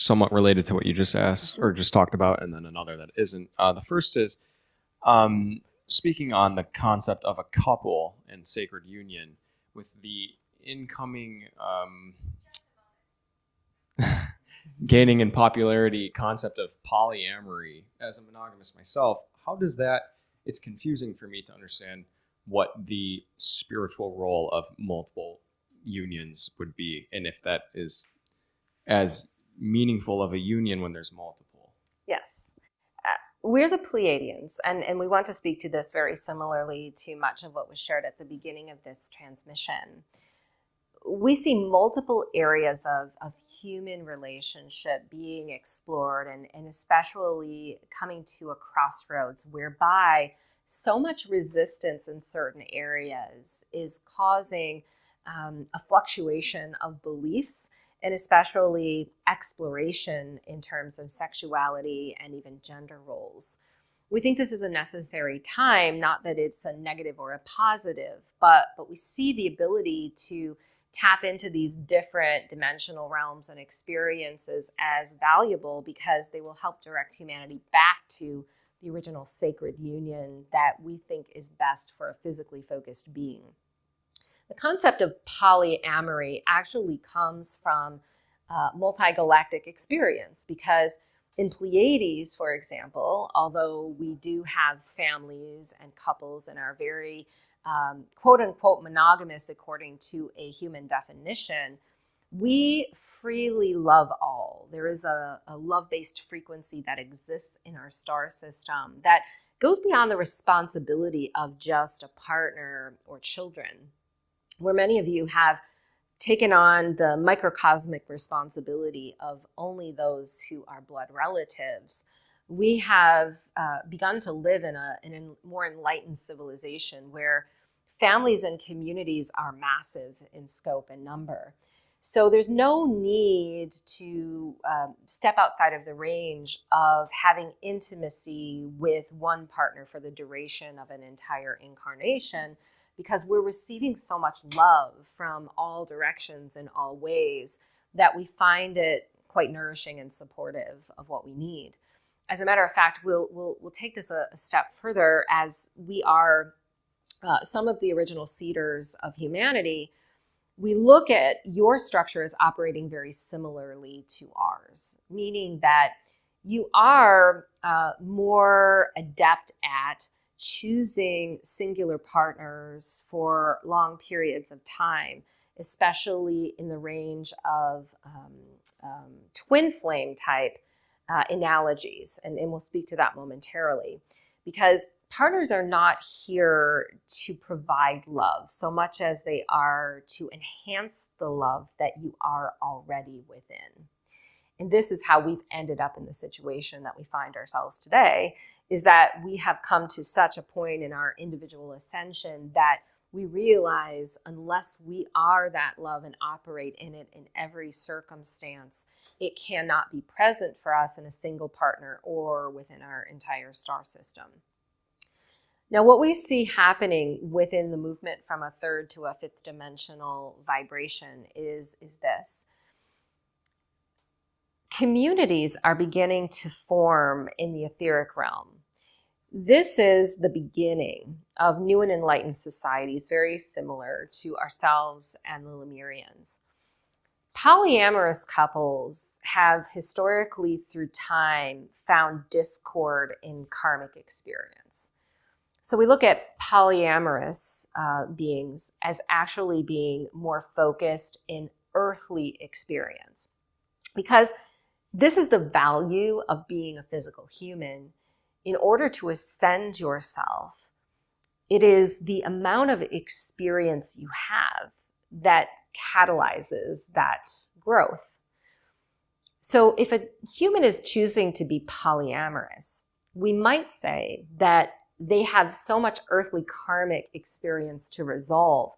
somewhat related to what you just asked or just talked about, and then another that isn't. The first is speaking on the concept of a couple and sacred union with the incoming gaining in popularity concept of polyamory. As a monogamous myself, how does that, it's confusing for me to understand what the spiritual role of multiple unions would be, and if that is as meaningful of a union when there's multiple. Yes. We're the Pleiadians, and we want to speak to this very similarly to much of what was shared at the beginning of this transmission. We see multiple areas of human relationship being explored, and especially coming to a crossroads whereby so much resistance in certain areas is causing a fluctuation of beliefs, and especially exploration in terms of sexuality and even gender roles. We think this is a necessary time, not that it's a negative or a positive, but we see the ability to tap into these different dimensional realms and experiences as valuable because they will help direct humanity back to the original sacred union that we think is best for a physically focused being. The concept of polyamory actually comes from multi-galactic experience because in Pleiades, for example, although we do have families and couples and are very quote-unquote monogamous according to a human definition, we freely love all. There is a love-based frequency that exists in our star system that goes beyond the responsibility of just a partner or children, where many of you have taken on the microcosmic responsibility of only those who are blood relatives. We have begun to live in a more enlightened civilization where families and communities are massive in scope and number. So there's no need to step outside of the range of having intimacy with one partner for the duration of an entire incarnation, because we're receiving so much love from all directions in all ways that we find it quite nourishing and supportive of what we need. As a matter of fact, we'll take this a step further, as we are some of the original seeders of humanity. We look at your structure as operating very similarly to ours, meaning that you are more adept at choosing singular partners for long periods of time, especially in the range of twin flame type analogies. And we'll speak to that momentarily, because partners are not here to provide love so much as they are to enhance the love that you are already within. And this is how we've ended up in the situation that we find ourselves today, is that we have come to such a point in our individual ascension that we realize unless we are that love and operate in it in every circumstance, it cannot be present for us in a single partner or within our entire star system. Now, what we see happening within the movement from a third to a fifth dimensional vibration is this. Communities are beginning to form in the etheric realm. This is the beginning of new and enlightened societies, very similar to ourselves and the Lemurians. Polyamorous couples have historically through time found discord in karmic experience. So we look at polyamorous beings as actually being more focused in earthly experience, because this is the value of being a physical human. In order to ascend yourself, it is the amount of experience you have that catalyzes that growth. So if a human is choosing to be polyamorous, we might say that they have so much earthly karmic experience to resolve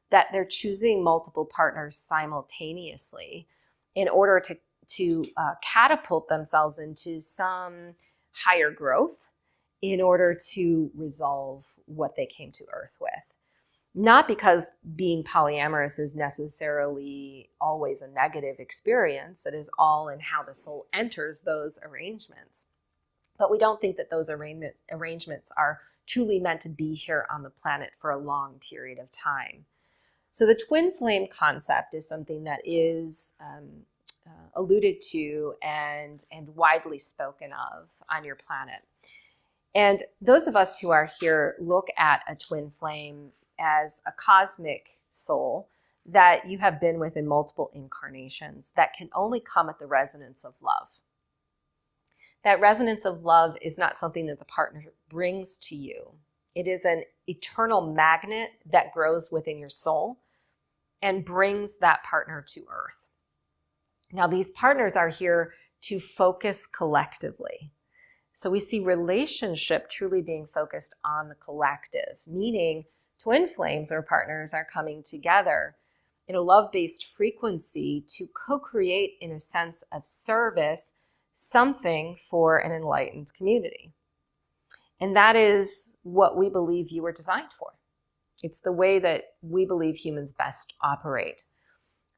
that they're choosing multiple partners simultaneously in order to catapult themselves into some higher growth in order to resolve what they came to Earth with. Not because being polyamorous is necessarily always a negative experience. It is all in how the soul enters those arrangements. But we don't think that those arrangements are truly meant to be here on the planet for a long period of time. So the twin flame concept is something that is alluded to and widely spoken of on your planet. And those of us who are here look at a twin flame as a cosmic soul that you have been with in multiple incarnations that can only come at the resonance of love. That resonance of love is not something that the partner brings to you. It is an eternal magnet that grows within your soul and brings that partner to earth. Now, these partners are here to focus collectively. So we see relationship truly being focused on the collective, meaning twin flames or partners are coming together in a love-based frequency to co-create, in a sense of service, something for an enlightened community. And that is what we believe you were designed for. It's the way that we believe humans best operate.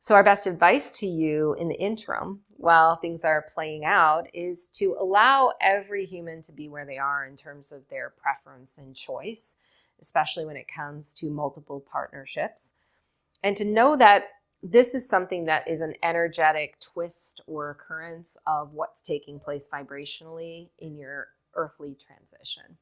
So our best advice to you in the interim, while things are playing out, is to allow every human to be where they are in terms of their preference and choice, especially when it comes to multiple partnerships. And to know that this is something that is an energetic twist or occurrence of what's taking place vibrationally in your earthly transition.